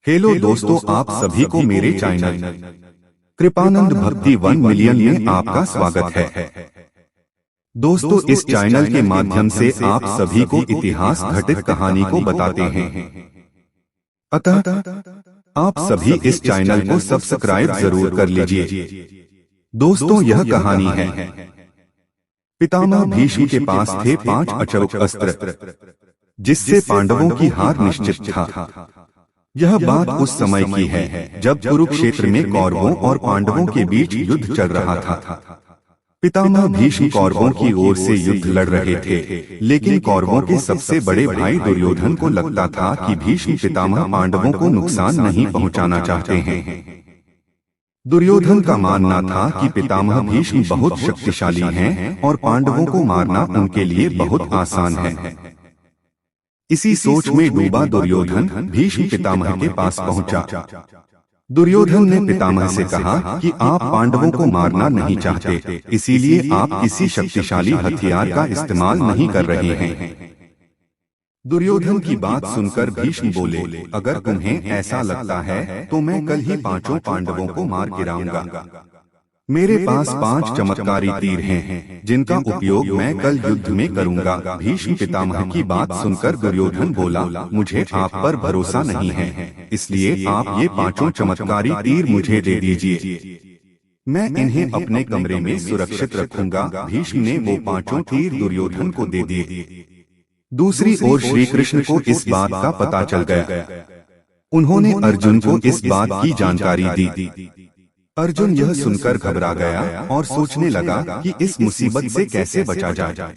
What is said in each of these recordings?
Hello दोस्तों, आप सभी को मेरे चैनल कृपानंद भक्ति 1 मिलियन में आपका स्वागत है। दोस्तों, इस चैनल के माध्यम से आप सभी को इतिहास घटित कहानी को बताते हैं। अतः आप सभी इस चैनल को सब्सक्राइब जरूर कर लीजिए। दोस्तों, यह कहानी है पितामह भीष्म के पास थे 5 अचूक अस्त्र, जिससे पांडवों की हार निश्चित था। यह बात उस समय की है जब कुरुक्षेत्र में कौरवों और पांडवों के बीच युद्ध चल रहा था। पितामह भीष्म कौरवों की ओर से युद्ध लड़ रहे थे, लेकिन कौरवों के सबसे बड़े भाई दुर्योधन को लगता था कि भीष्म पितामह पांडवों को नुकसान नहीं पहुंचाना चाहते हैं। दुर्योधन का मानना था कि पितामह भीष्म बहुत शक्तिशाली हैं और पांडवों को मारना उनके लिए बहुत आसान है। इसी सोच में डूबा दुर्योधन भीष्म पितामह के पास पहुंचा। दुर्योधन ने पितामह से कहा कि आप पांडवों को मारना नहीं चाहते, इसीलिए आप किसी शक्तिशाली हथियार का इस्तेमाल नहीं कर रहे हैं। दुर्योधन की बात सुनकर भीष्म बोले, अगर तुम्हें ऐसा लगता है तो मैं कल ही 5 पांडवों को मार गिराऊंगा। मेरे पास 5 चमत्कारी तीर हैं, जिनका उपयोग मैं कल युद्ध में करूंगा। भीष्म पितामह की बात सुनकर दुर्योधन बोला, मुझे आप पर भरोसा नहीं है, इसलिए आप ये 5 चमत्कारी तीर मुझे दे दीजिए। मैं इन्हें अपने कमरे में सुरक्षित रखूंगा। भीष्म ने वो 5 तीर दुर्योधन को दे दिए। दूसरी ओर श्री कृष्ण को इस बात का पता चल गया। उन्होंने अर्जुन को इस बात की जानकारी दी। अर्जुन यह सुनकर घबरा गया और सोचने लगा कि इस मुसीबत से कैसे बचा जाए।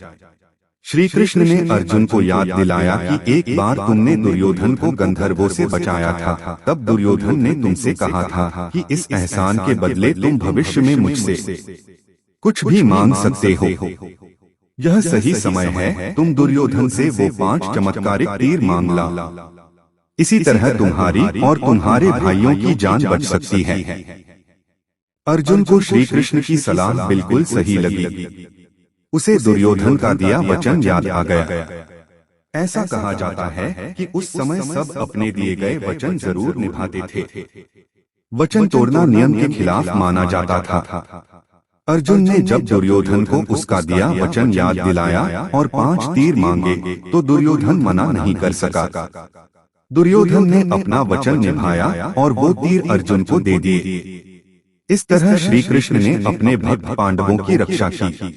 श्री कृष्ण ने अर्जुन को याद दिलाया कि एक बार तुमने दुर्योधन को गंधर्वों से बचाया था। तब दुर्योधन ने तुमसे कहा था कि इस एहसान के बदले तुम भविष्य में मुझसे कुछ भी मांग सकते हो। यह सही समय है, तुम दुर्योधन से वो 5 चमत्कारिक तीर मांग ला। इसी तरह तुम्हारी और तुम्हारे भाइयों की जान बच सकती है। अर्जुन को श्री कृष्ण की सलाह बिल्कुल सही लगी। उसे दुर्योधन का दिया वचन याद आ गया। ऐसा कहा जाता है कि उस समय सब अपने दिए गए वचन जरूर निभाते थे। वचन तोड़ना नियम के खिलाफ माना जाता था। अर्जुन ने जब दुर्योधन को उसका दिया वचन याद दिलाया और 5 तीर मांगे, तो दुर्योधन मना नहीं कर सका। दुर्योधन ने अपना वचन निभाया और वो तीर अर्जुन को दे दिए। इस तरह श्री कृष्ण ने अपने भक्त पांडवों की रक्षा की।